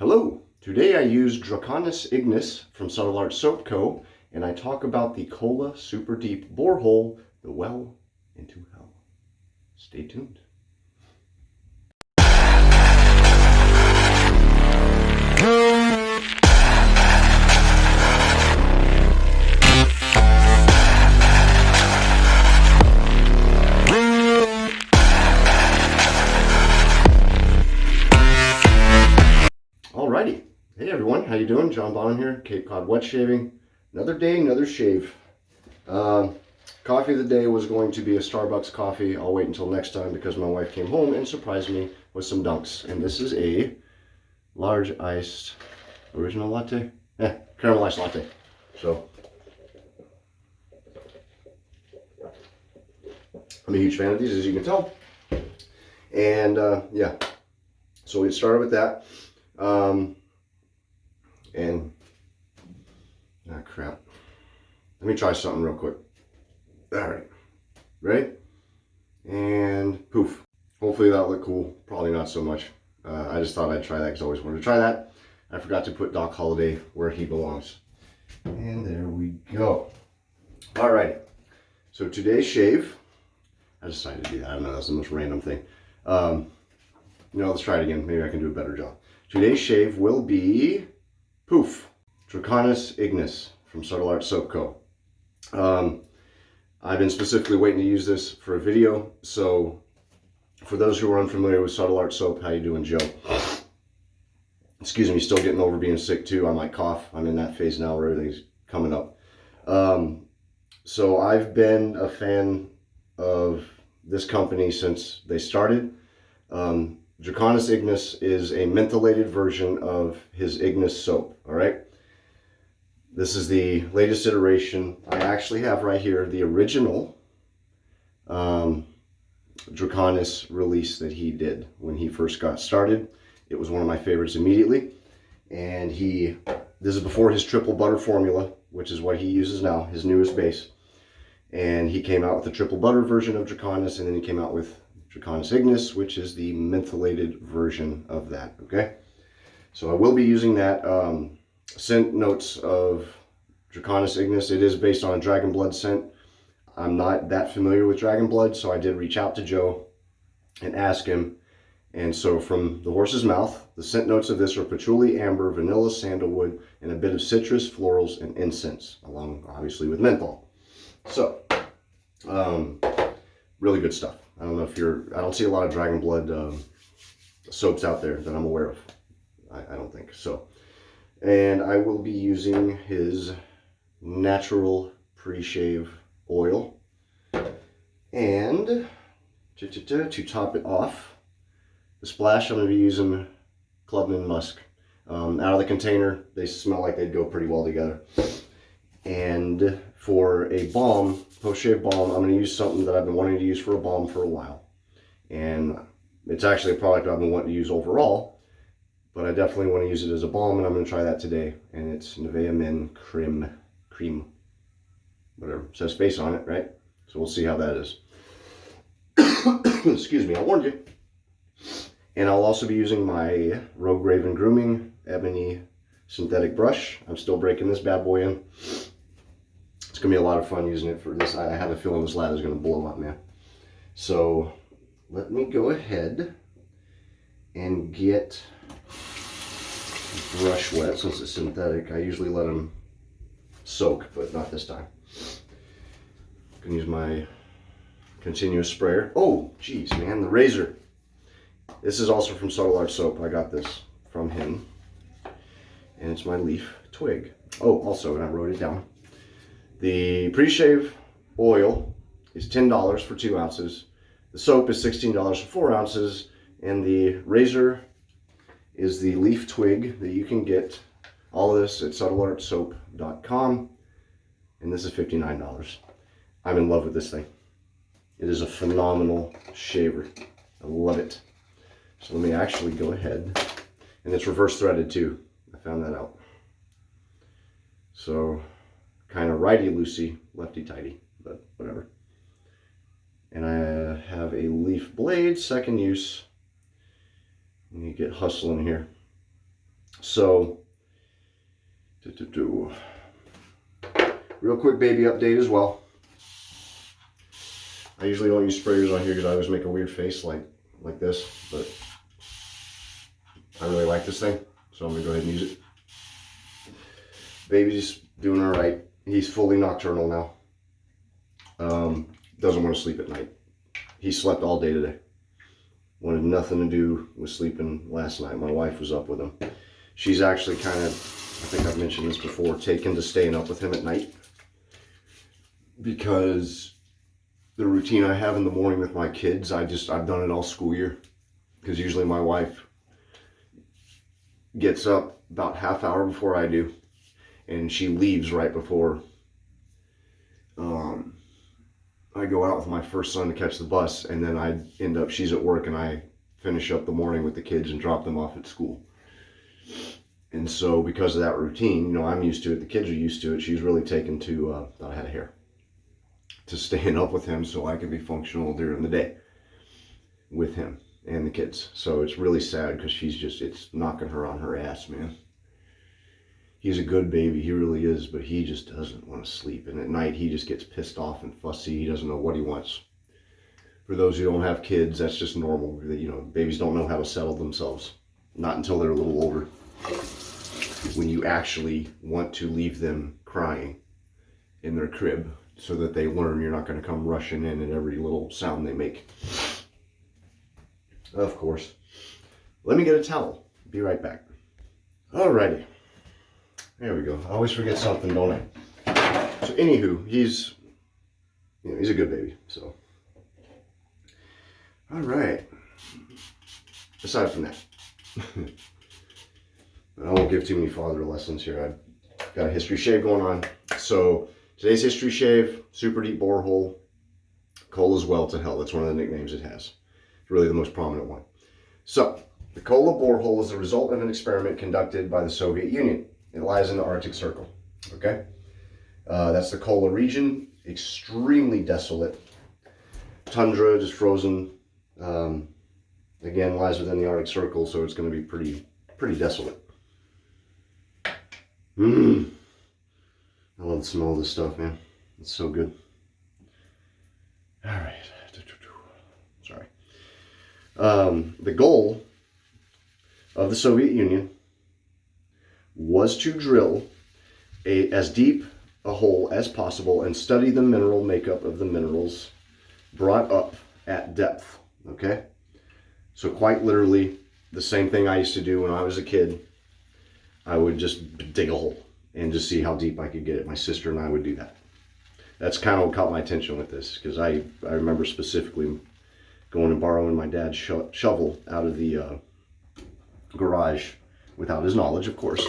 Hello, today I use Draconis Ignis from Subtle Art Soap Co. and I talk about the Kola Superdeep Borehole, the well into hell. Stay tuned. Alrighty, hey everyone, how you doing? John Bonham here, Cape Cod Wet Shaving. Another day, another shave. Coffee of the day was going to be a Starbucks coffee. I'll wait until next time because my wife came home and surprised me with some dunks. And this is a large iced original latte, caramelized latte. So I'm a huge fan of these, as you can tell. And yeah, so we started with that. Crap. Let me try something real quick. All right, ready? And poof. Hopefully that'll look cool. Probably not so much. I just thought I'd try that because I always wanted to try that. I forgot to put Doc Holliday where he belongs. And there we go. All right. So today's shave, I decided to do that. I don't know, that's the most random thing. Let's try it again. Maybe I can do a better job. Today's shave will be poof. Draconis Ignis from Subtle Art Soap Co. I've been specifically waiting to use this for a video. So for those who are unfamiliar with Subtle Art Soap, how you doing, Joe? Excuse me, still getting over being sick too. I might cough. I'm in that phase now where everything's coming up. So I've been a fan of this company since they started. Draconis Ignis is a mentholated version of his Ignis soap, all right? This is the latest iteration. I actually have right here the original Draconis release that he did when he first got started. It was one of my favorites immediately. And this is before his triple butter formula, which is what he uses now, his newest base. And he came out with the triple butter version of Draconis, and then he came out with Draconis Ignis, which is the mentholated version of that, okay? So I will be using that. Scent notes of Draconis Ignis. It is based on a dragon blood scent. I'm not that familiar with dragon blood, so I did reach out to Joe and ask him. And so from the horse's mouth, the scent notes of this are patchouli, amber, vanilla, sandalwood, and a bit of citrus, florals, and incense, along obviously with menthol. So, really good stuff. I don't know if I don't see a lot of dragon blood soaps out there that I'm aware of. I don't think so. And I will be using his natural pre-shave oil. And to top it off, the splash, I'm going to be using Clubman Musk. Out of the container, they smell like they'd go pretty well together. And for a balm, post-shave balm, I'm going to use something that I've been wanting to use for a balm for a while. And it's actually a product I've been wanting to use overall. But I definitely want to use it as a balm, and I'm going to try that today. And it's Nivea Creme, whatever. It says face on it, right? So we'll see how that is. Excuse me, I warned you. And I'll also be using my Rogue Raven Grooming Ebony synthetic brush. I'm still breaking this bad boy in. It's going to be a lot of fun using it for this. I have a feeling this lather is going to blow up, man. So let me go ahead and get brush wet. Since it's synthetic, I usually let them soak, but not this time. I can use my continuous sprayer. Oh geez, man, the razor. This is also from Subtle Art Soap. I got this from him, and it's my leaf twig. Oh, also, and I wrote it down, the pre-shave oil is $10 for 2 ounces. The soap is $16 for 4 ounces, and the razor is the leaf twig that you can get. All of this at subtleartsoap.com, and this is $59. I'm in love with this thing. It is a phenomenal shaver. I love it. So let me actually go ahead, and it's reverse threaded too. I found that out. So kind of righty-loosey, lefty-tighty, but whatever. And I have a leaf blade, second use. Let me get hustling here. So, real quick baby update as well. I usually don't use sprayers on here because I always make a weird face like this, but I really like this thing, so I'm gonna go ahead and use it. Baby's doing all right. He's fully nocturnal now. Doesn't want to sleep at night. He slept all day today. Wanted nothing to do with sleeping last night. My wife was up with him. She's actually kind of, I think I've mentioned this before, taken to staying up with him at night, because the routine I have in the morning with my kids, I've done it all school year, because usually my wife gets up about half hour before I do, and she leaves right before I go out with my first son to catch the bus, and then she's at work, and I finish up the morning with the kids and drop them off at school. And so because of that routine, you know, I'm used to it, the kids are used to it. She's really taken to, thought I had a hair, to staying up with him so I can be functional during the day with him and the kids. So it's really sad because it's knocking her on her ass, man. He's a good baby, he really is, but he just doesn't want to sleep. And at night, he just gets pissed off and fussy. He doesn't know what he wants. For those who don't have kids, that's just normal. You know, babies don't know how to settle themselves. Not until they're a little older. When you actually want to leave them crying in their crib so that they learn you're not going to come rushing in at every little sound they make. Of course. Let me get a towel. Be right back. Alrighty. There we go. I always forget something, don't I? So anywho, he's a good baby, so. All right. Aside from that, I won't give too many father lessons here. I've got a history shave going on. So today's history shave, super deep borehole, Kola's well to hell. That's one of the nicknames it has. It's really the most prominent one. So the Kola borehole is the result of an experiment conducted by the Soviet Union. It lies in the Arctic Circle, okay? That's the Kola region, extremely desolate. Tundra, just frozen. Again, lies within the Arctic Circle, so it's going to be pretty desolate. I love the smell of this stuff, man. It's so good. All right. Sorry. The goal of the Soviet Union was to drill as deep a hole as possible and study the mineral makeup of the minerals brought up at depth, okay? So quite literally, the same thing I used to do when I was a kid. I would just dig a hole and just see how deep I could get it. My sister and I would do that. That's kind of what caught my attention with this, because I remember specifically going and borrowing my dad's shovel out of the garage without his knowledge, of course,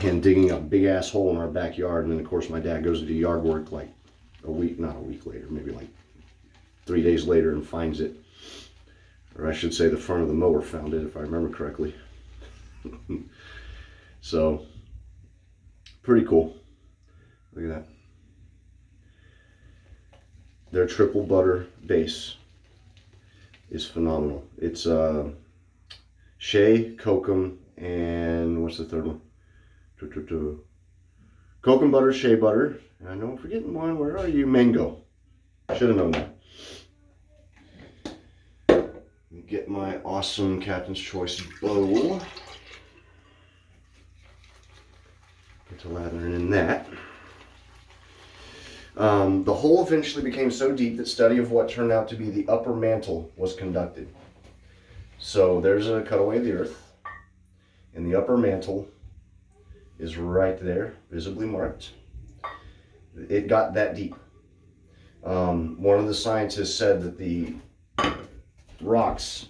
and digging a big ass hole in our backyard. And then of course my dad goes to do yard work like not a week later, maybe like 3 days later, and finds it. Or I should say the front of the mower found it, if I remember correctly. So, pretty cool. Look at that. Their triple butter base is phenomenal. It's shea, kokum, and what's the third one? Kokum butter, shea butter. And I know I'm forgetting one. Where are you? Mango. Should have known that. Get my awesome Captain's Choice bowl. Get to lathering in that. The hole eventually became so deep that study of what turned out to be the upper mantle was conducted. So there's a cutaway of the earth, and the upper mantle is right there, visibly marked. It got that deep. One of the scientists said that the rocks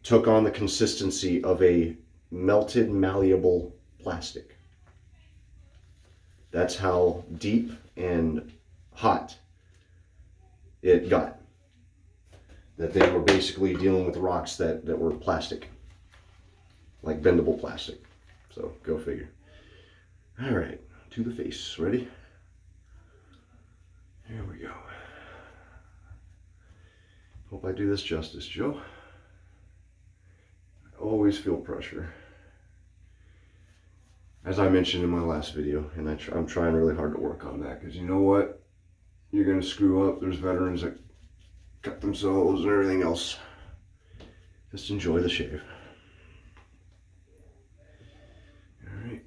took on the consistency of a melted malleable plastic. That's how deep and hot it got. That they were basically dealing with rocks that were plastic, like bendable plastic. So go figure. All right, to the face. Ready? Here we go. Hope I do this justice, Joe. I always feel pressure. as I mentioned in my last video, and I'm trying really hard to work on that, because you know what? You're going to screw up. There's veterans that cut themselves and everything else. Just enjoy the shave. Alright.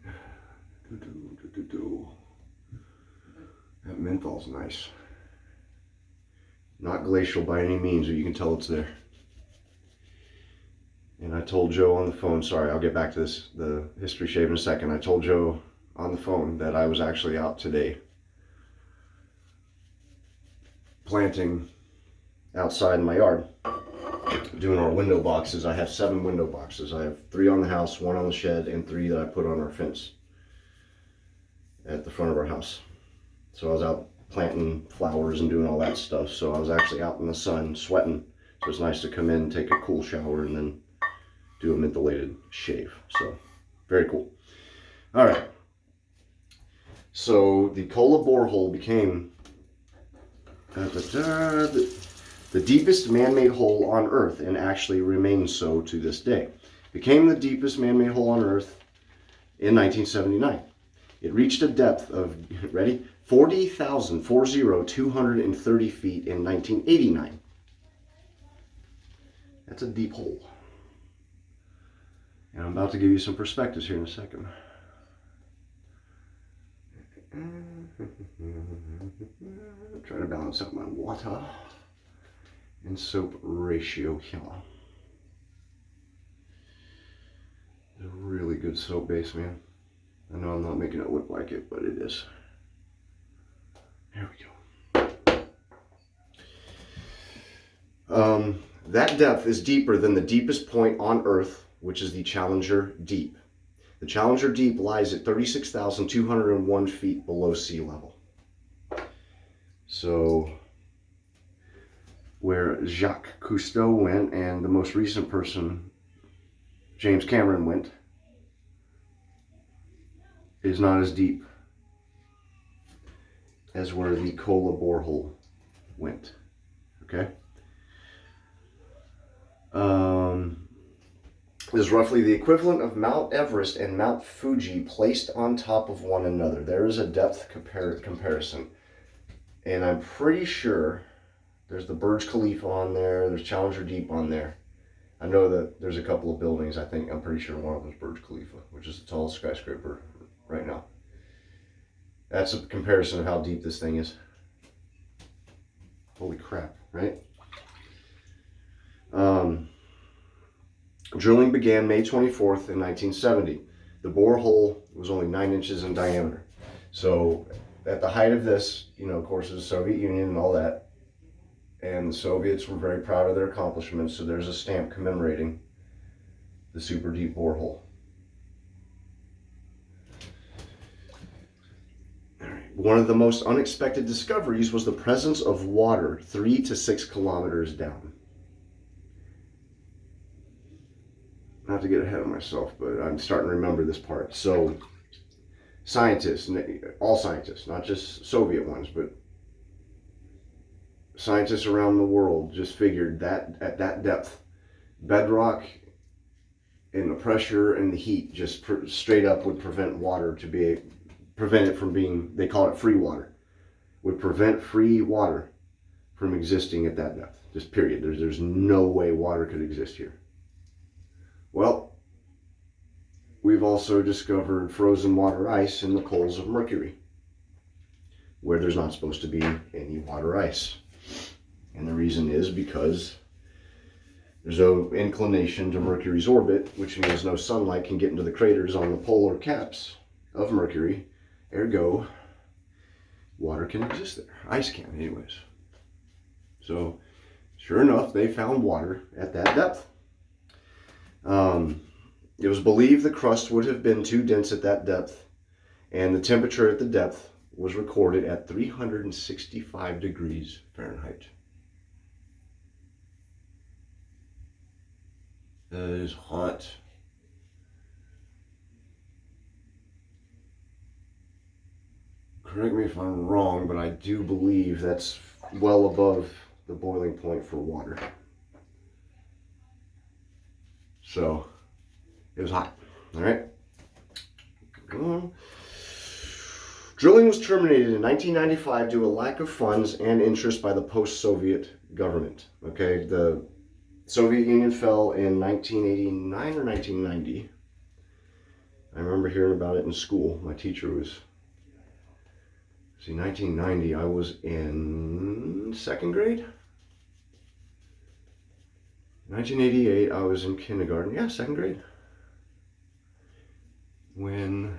That menthol's nice. Not glacial by any means, but you can tell it's there. And I told Joe on the phone, sorry, I'll get back to this, the history shave in a second. I told Joe on the phone that I was actually out today planting outside in my yard, doing our window boxes. I have 7 window boxes. I have 3 on the house, 1 on the shed, and 3 that I put on our fence at the front of our house. So I was out planting flowers and doing all that stuff. So I was actually out in the sun sweating. So it's nice to come in, take a cool shower, and then do a mentholated shave. So very cool. All right. So the Kola borehole became the deepest man-made hole on Earth, and actually remains so to this day. Became the deepest man-made hole on Earth in 1979. It reached a depth of, ready, 40,230 feet in 1989. That's a deep hole. And I'm about to give you some perspectives here in a second. Try to balance out my water and soap ratio here. It's a really good soap base, man. I know I'm not making it look like it, but it is. There we go. That depth is deeper than the deepest point on Earth, which is the Challenger Deep. The Challenger Deep lies at 36,201 feet below sea level. So, where Jacques Cousteau went and the most recent person, James Cameron, went, is not as deep as where the Kola borehole went. Okay? Is roughly the equivalent of Mount Everest and Mount Fuji placed on top of one another. There is a depth comparison. And I'm pretty sure there's the Burj Khalifa on there, there's Challenger Deep on there. I know that there's a couple of buildings. I'm pretty sure one of them is Burj Khalifa, which is the tallest skyscraper right now. That's a comparison of how deep this thing is. Holy crap, right? Drilling began May 24th in 1970. The borehole was only 9 inches in diameter. So at the height of this, you know, of course, it was the Soviet Union and all that. And the Soviets were very proud of their accomplishments. So there's a stamp commemorating the super deep borehole. One of the most unexpected discoveries was the presence of water 3 to 6 kilometers down. Not to get ahead of myself, but I'm starting to remember this part. So scientists, all scientists, not just Soviet ones, but scientists around the world just figured that at that depth, bedrock and the pressure and the heat just straight up would prevent water prevent it from being, they call it free water, would prevent free water from existing at that depth. Just period. There's no way water could exist here. Well, we've also discovered frozen water ice in the poles of Mercury, where there's not supposed to be any water ice. And the reason is because there's no inclination to Mercury's orbit, which means no sunlight can get into the craters on the polar caps of Mercury. Ergo, water can exist there. Ice can, anyways. So, sure enough, they found water at that depth. It was believed the crust would have been too dense at that depth, and the temperature at the depth was recorded at 365 degrees Fahrenheit. That is hot. Correct me if I'm wrong, but I do believe that's well above the boiling point for water. So, it was hot, all right? Come on. Drilling was terminated in 1995 due to a lack of funds and interest by the post-Soviet government. Okay, the Soviet Union fell in 1989 or 1990. I remember hearing about it in school. My teacher was, see, 1990, I was in second grade. 1988, I was in kindergarten. Yeah, second grade. When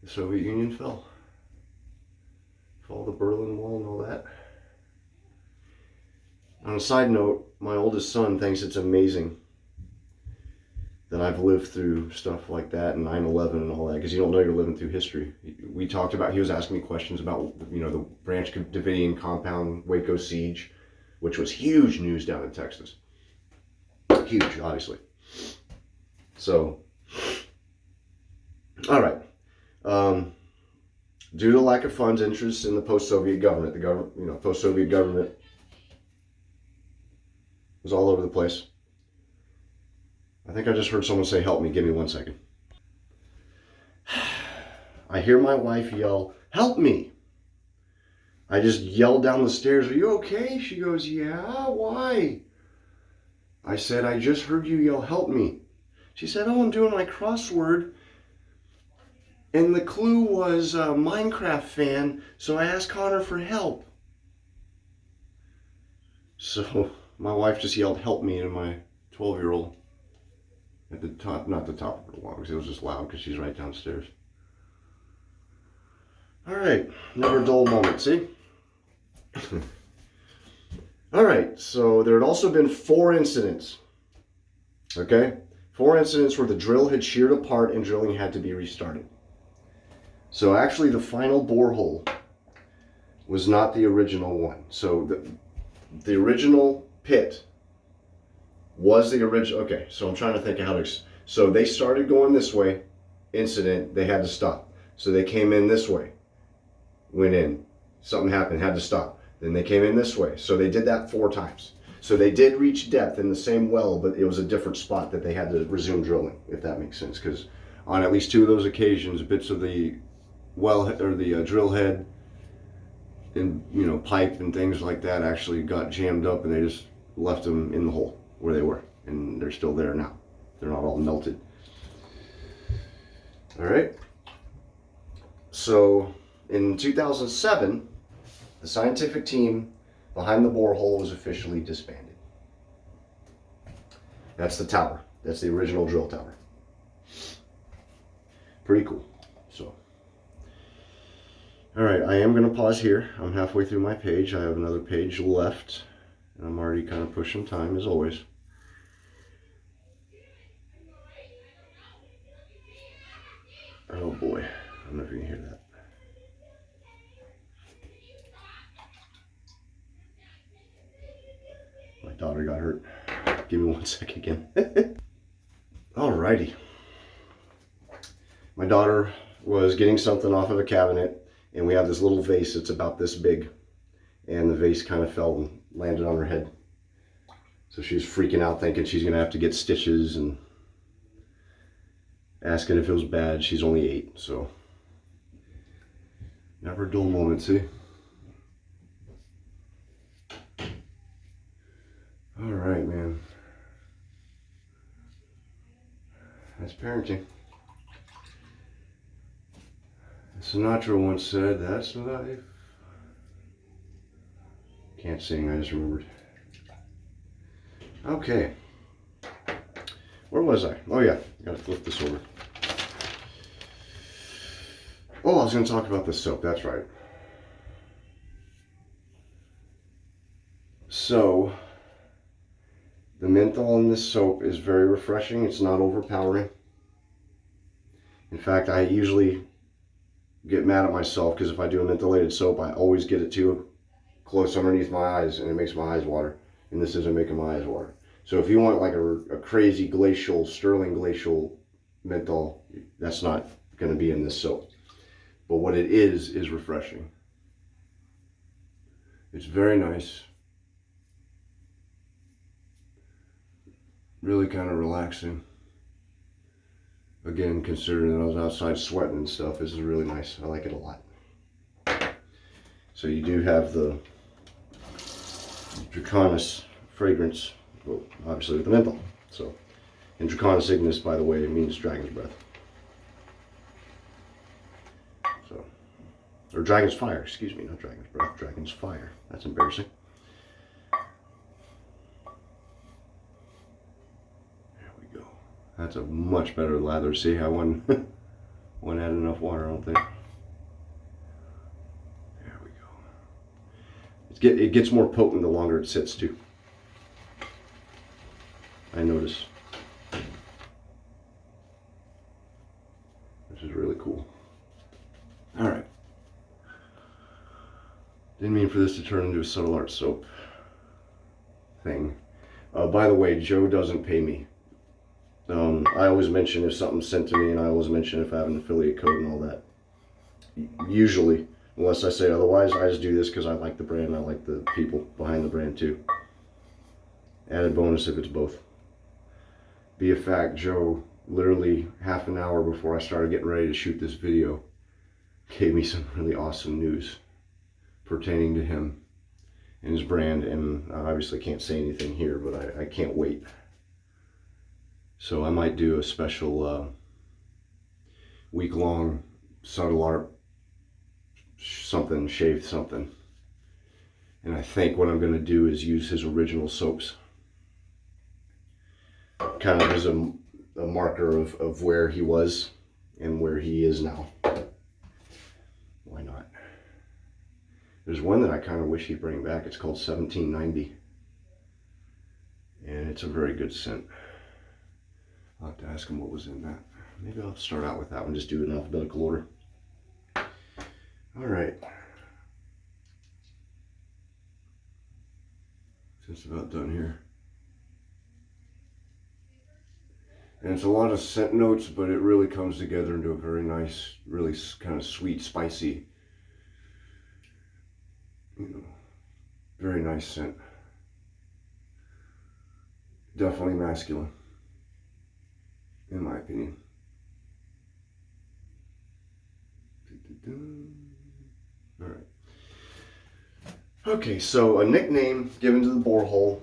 the Soviet Union fell. Fall of the Berlin Wall and all that. On a side note, my oldest son thinks it's amazing that I've lived through stuff like that and 9/11 and all that, because you don't know you're living through history. We talked about, he was asking me questions about, you know, the Branch Davidian compound, Waco siege, which was huge news down in Texas. Huge, obviously. So, all right. Due to lack of funds, interest in the post-Soviet government, post-Soviet government was all over the place. I think I just heard someone say, "Help me, give me 1 second." I hear my wife yell, "Help me." I just yelled down the stairs, "Are you okay?" She goes, "Yeah, why?" I said, "I just heard you yell, 'Help me.'" She said, "Oh, I'm doing my crossword. And the clue was a Minecraft fan, so I asked Connor for help." So my wife just yelled, "Help me," to my 12-year-old at the top, not the top of her lungs. It was just loud because she's right downstairs. All right, never a dull moment, see? All right, so there had also been 4 incidents, okay? 4 incidents where the drill had sheared apart and drilling had to be restarted. So actually the final borehole was not the original one. So the original pit was the original. Okay, so I'm trying to think of how to. So they started going this way, incident, they had to stop. So they came in this way, went in, something happened, had to stop. Then they came in this way. So they did that 4 times. So they did reach depth in the same well, but it was a different spot that they had to resume drilling, if that makes sense. Because on at least 2 of those occasions, bits of the well or the drill head and, you know, pipe and things like that actually got jammed up, and they just left them in the hole where they were, and they're still there now. They're not all melted. All right. So in 2007, the scientific team behind the borehole was officially disbanded. That's the tower. That's the original drill tower. Pretty cool. So, all right, I am going to pause here. I'm halfway through my page. I have another page left, and I'm already kind of pushing time, as always. Oh boy, I don't know if you can hear that. My daughter got hurt. Give me 1 second again. Alrighty. My daughter was getting something off of a cabinet, and we have this little vase that's about this big, and the vase kind of fell and landed on her head. So she was freaking out, thinking she's gonna have to get stitches and asking if it was bad. She's only 8, so never a dull moment, see? All right, man. That's parenting. Sinatra once said, "That's life." Can't sing, I just remembered. Okay. Where was I? Oh yeah, gotta flip this over. Oh, I was gonna talk about the soap, that's right. So, the menthol in this soap is very refreshing. It's not overpowering. In fact, I usually get mad at myself because if I do a mentholated soap, I always get it too close underneath my eyes, and it makes my eyes water. And this isn't making my eyes water. So if you want like a crazy glacial, sterling glacial menthol, that's not going to be in this soap. But what it is refreshing. It's very nice. Really kind of relaxing. Again, considering that I was outside sweating and stuff, this is really nice. I like it a lot. So you do have the Draconis fragrance, well, obviously with the menthol. So, and Draconis Ignis, by the way, means dragon's breath. So, or dragon's fire, excuse me, not dragon's breath, dragon's fire. That's embarrassing. There we go. That's a much better lather. See how one had enough water, I don't think. There we go. It gets more potent the longer it sits too. I notice. This is really cool. All right. Didn't mean for this to turn into a subtle art soap thing. By the way, Joe doesn't pay me. I always mention if something's sent to me, and I always mention if I have an affiliate code and all that. Usually, unless I say otherwise, I just do this because I like the brand. I like the people behind the brand too. Added bonus if it's both. Be a fact, Joe, literally half an hour before I started getting ready to shoot this video, gave me some really awesome news pertaining to him and his brand, and I obviously can't say anything here, but I can't wait. So I might do a special week-long subtle art something, shave something. And I think what I'm going to do is use his original soaps. Kind of as a marker of where he was and where he is now. Why not? There's one that I kind of wish he'd bring back. It's called 1790. And it's a very good scent. I'll have to ask him what was in that. Maybe I'll start out with that one, just do it in alphabetical order. All right. Just about done here. And it's a lot of scent notes, but it really comes together into a very nice, really kind of sweet, spicy, very nice scent. Definitely masculine, in my opinion. All right. Okay, so a nickname given to the borehole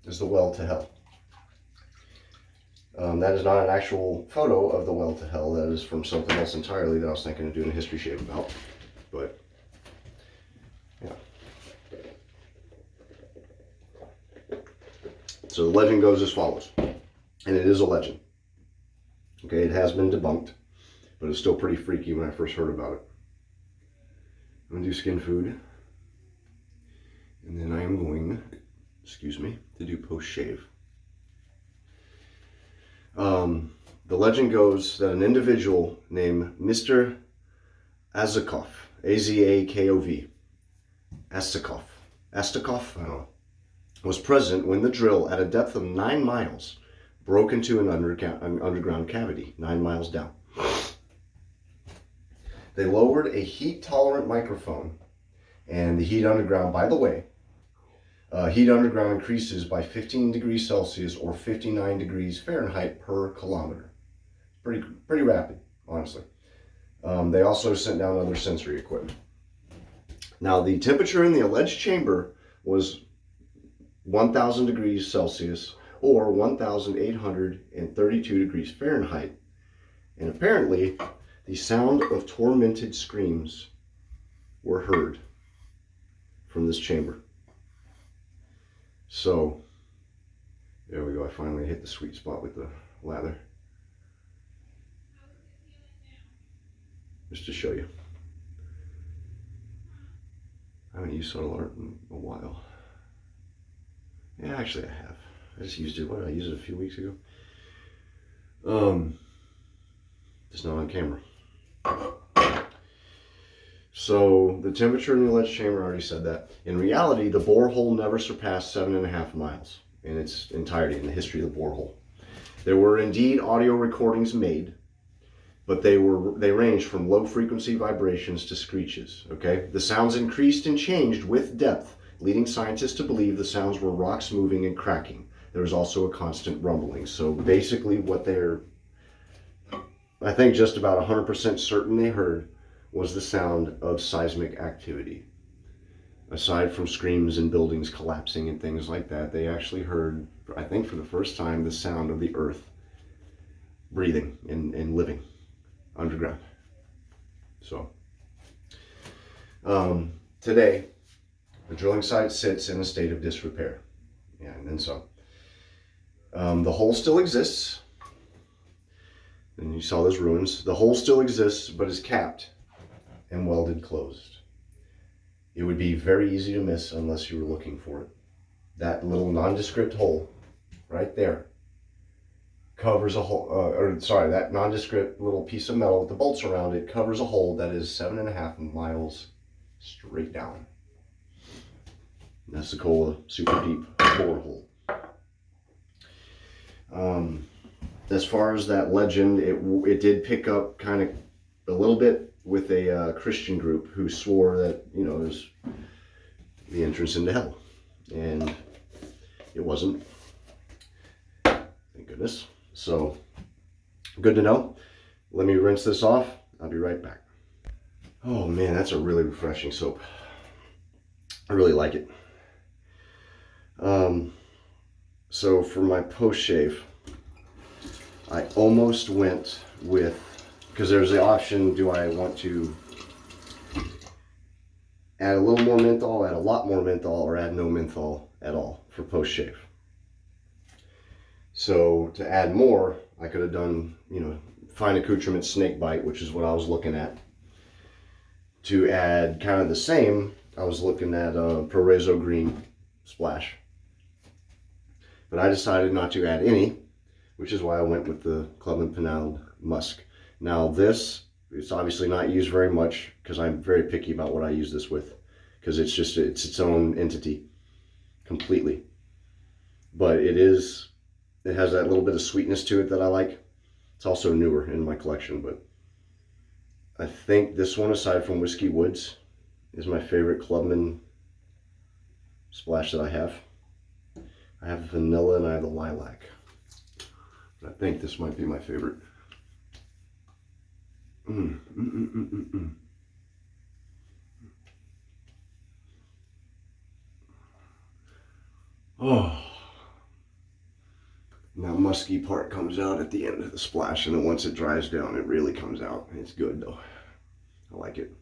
is the well to hell. That is not an actual photo of the well to hell. That is from something else entirely that I was thinking of doing a history shave about. But, yeah. So the legend goes as follows. And it is a legend. Okay, it has been debunked. But it's still pretty freaky when I first heard about it. I'm going to do skin food. And then I am going, excuse me, to do post-shave. The legend goes that an individual named Mr. Azakov, A-Z-A-K-O-V, Astakov, I don't know, was present when the drill at a depth of 9 miles broke into an underground cavity, 9 miles down. They lowered a heat-tolerant microphone, and the heat underground, by the way, heat underground increases by 15 degrees Celsius or 59 degrees Fahrenheit per kilometer. Pretty rapid, honestly. They also sent down other sensory equipment. Now, the temperature in the alleged chamber was 1,000 degrees Celsius or 1,832 degrees Fahrenheit. And apparently, the sound of tormented screams were heard from this chamber. So, there we go. I finally hit the sweet spot with the lather. Just to show you. I haven't used subtle art in a while. Yeah, actually I have. I just used it, I used it a few weeks ago. Just not on camera. So the temperature in the alleged chamber, I already said that. In reality, the borehole never surpassed 7.5 miles in its entirety in the history of the borehole. There were indeed audio recordings made, but they ranged from low frequency vibrations to screeches, okay? The sounds increased and changed with depth, leading scientists to believe the sounds were rocks moving and cracking. There was also a constant rumbling. So basically what they're I think just about 100% certain they heard was the sound of seismic activity. Aside from screams and buildings collapsing and things like that, they actually heard, I think for the first time, the sound of the earth breathing and living underground. So, today, the drilling site sits in a state of disrepair. Yeah, and then some. The hole still exists. And you saw those ruins. The hole still exists, but is capped and welded closed. It would be very easy to miss unless you were looking for it. That little nondescript hole right there covers a hole, that nondescript little piece of metal with the bolts around it covers a hole that is 7.5 miles straight down. And that's the Kola Superdeep Borehole. As far as that legend, it did pick up kind of a little bit with a Christian group who swore that, you know, it was the entrance into hell. And it wasn't. Thank goodness. So, good to know. Let me rinse this off. I'll be right back. Oh man, that's a really refreshing soap. I really like it. So for my post shave, I almost went with, because there's the option, do I want to add a little more menthol, add a lot more menthol, or add no menthol at all for post shave. So to add more, I could have done, you know, fine accoutrement snake bite, which is what I was looking at. To add kind of the same, I was looking at Prorezo green splash. But I decided not to add any, which is why I went with the Clubman Pinaud Musk. Now this, it's obviously not used very much because I'm very picky about what I use this with, because it's its own entity completely. But it has that little bit of sweetness to it that I like. It's also newer in my collection, but I think this one, aside from Whiskey Woods, is my favorite Clubman splash that I have. I have vanilla and I have the lilac. But I think this might be my favorite. Oh. And that musky part comes out at the end of the splash, and then once it dries down, it really comes out. It's good though. I like it.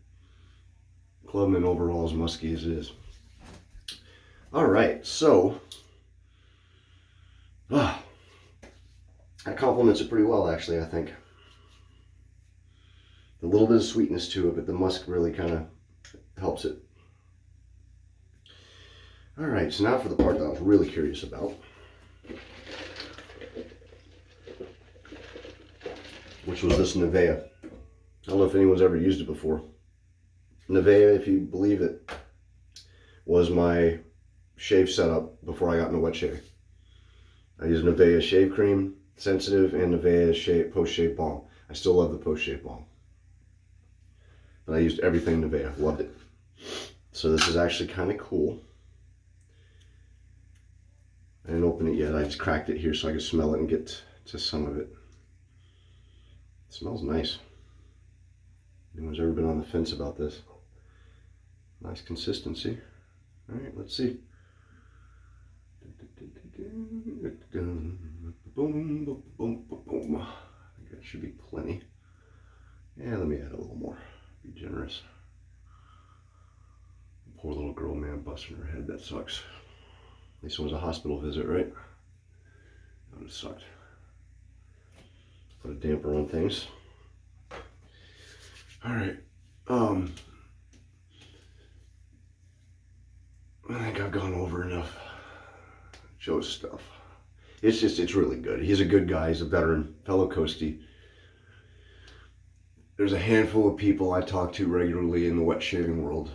Clubman overall, as musky as it is. All right, so that complements it pretty well, actually, I think. A little bit of sweetness to it, but the musk really kind of helps it. All right, so now for the part that I was really curious about, which was this Nivea. I don't know if anyone's ever used it before. Nivea, if you believe it, was my shave setup before I got into wet shaving. I use Nivea shave cream, sensitive, and Nivea post-shave balm. I still love the post-shave balm. But I used everything Nivea, loved it. So this is actually kind of cool. I didn't open it yet, I just cracked it here so I could smell it and get to some of it. It smells nice. Anyone's ever been on the fence about this? Nice consistency. All right, let's see. Boom, boom, boom, boom. I think that should be plenty. Yeah, let me add a little more. Be generous. Poor little girl, man, busting her head. That sucks. At least it was a hospital visit, right? That would have sucked. Put a damper on things. All right. I think I've gone over enough Joe's stuff. It's really good. He's a good guy. He's a veteran, fellow coastie. There's a handful of people I talk to regularly in the wet shaving world.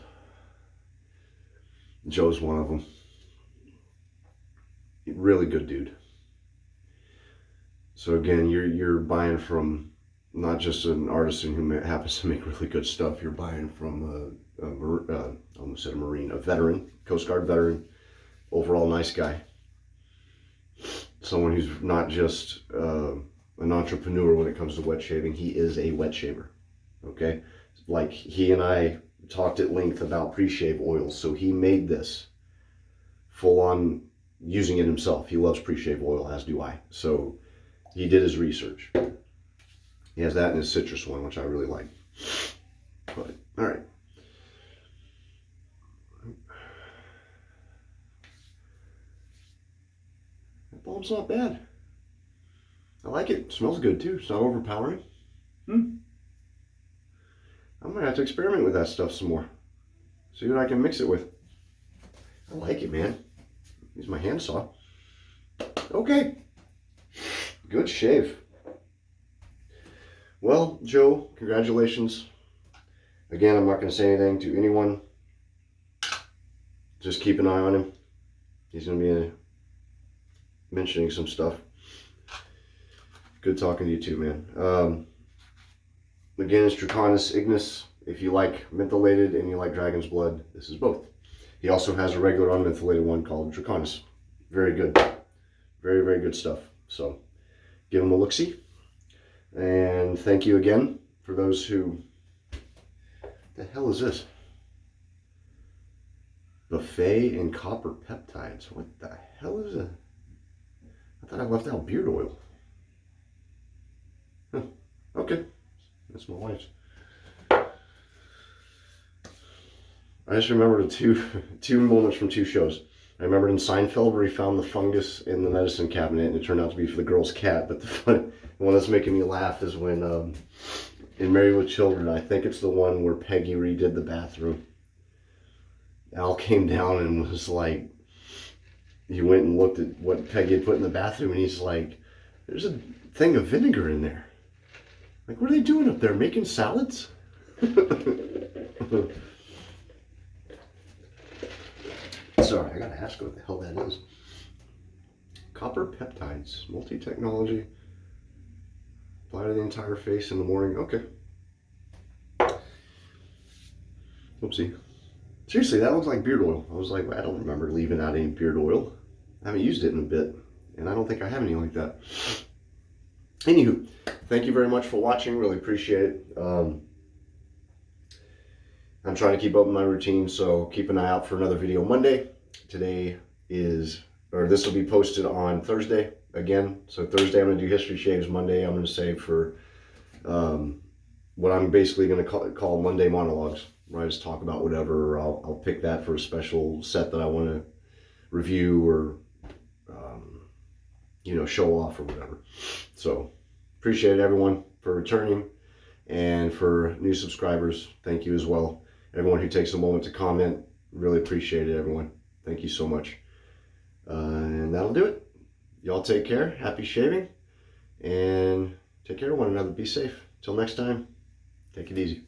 Joe's one of them. Really good dude. So again, you're buying from not just an artisan who happens to make really good stuff. You're buying from I almost said a Marine, a veteran, Coast Guard veteran, overall nice guy. Someone who's not just an entrepreneur when it comes to wet shaving. He is a wet shaver. Okay? Like, he and I talked at length about pre-shave oils. So he made this full on using it himself. He loves pre-shave oil, as do I. So he did his research. He has that in his citrus one, which I really like. But, all right. That balm's not bad. I like it. It smells good too. It's not overpowering. I'm gonna have to experiment with that stuff some more. See what I can mix it with. I like it, man. Use my handsaw. Okay. Good shave. Well, Joe, congratulations. Again, I'm not going to say anything to anyone. Just keep an eye on him. He's going to be mentioning some stuff. Good talking to you too, man. Again, it's Draconis Ignis. If you like mentholated and you like dragon's blood, this is both. He also has a regular unmentholated one called Draconis. Very good. Very, very good stuff. So give him a look-see. And thank you again for those who... The hell is this? Buffet and copper peptides. What the hell is it? I thought I left out beard oil. Huh. Okay. That's my wife's. I just remembered two moments from two shows. I remembered in Seinfeld where he found the fungus in the medicine cabinet and it turned out to be for the girl's cat. But the one that's making me laugh is when in Married with Children, I think it's the one where Peggy redid the bathroom. Al came down and was like, he went and looked at what Peggy had put in the bathroom and he's like, there's a thing of vinegar in there. Like, what are they doing up there? Making salads? Sorry, I gotta ask what the hell that is. Copper peptides, multi-technology. Apply to the entire face in the morning. Okay. Oopsie. Seriously, that looks like beard oil. I was like, I don't remember leaving out any beard oil. I haven't used it in a bit, and I don't think I have any like that. Anywho, thank you very much for watching. Really appreciate it. I'm trying to keep up with my routine, so keep an eye out for another video Monday. Today is, or this will be posted on Thursday again. So Thursday I'm going to do history shaves. Monday I'm going to save for what I'm basically going to call Monday monologues, where I just talk about whatever, or I'll pick that for a special set that I want to review or, you know, show off or whatever. So appreciate everyone for returning, and for new subscribers, thank you as well. Everyone who takes a moment to comment, really appreciate it, everyone. Thank you so much. And that'll do it. Y'all take care. Happy shaving. And take care of one another. Be safe. Till next time, take it easy.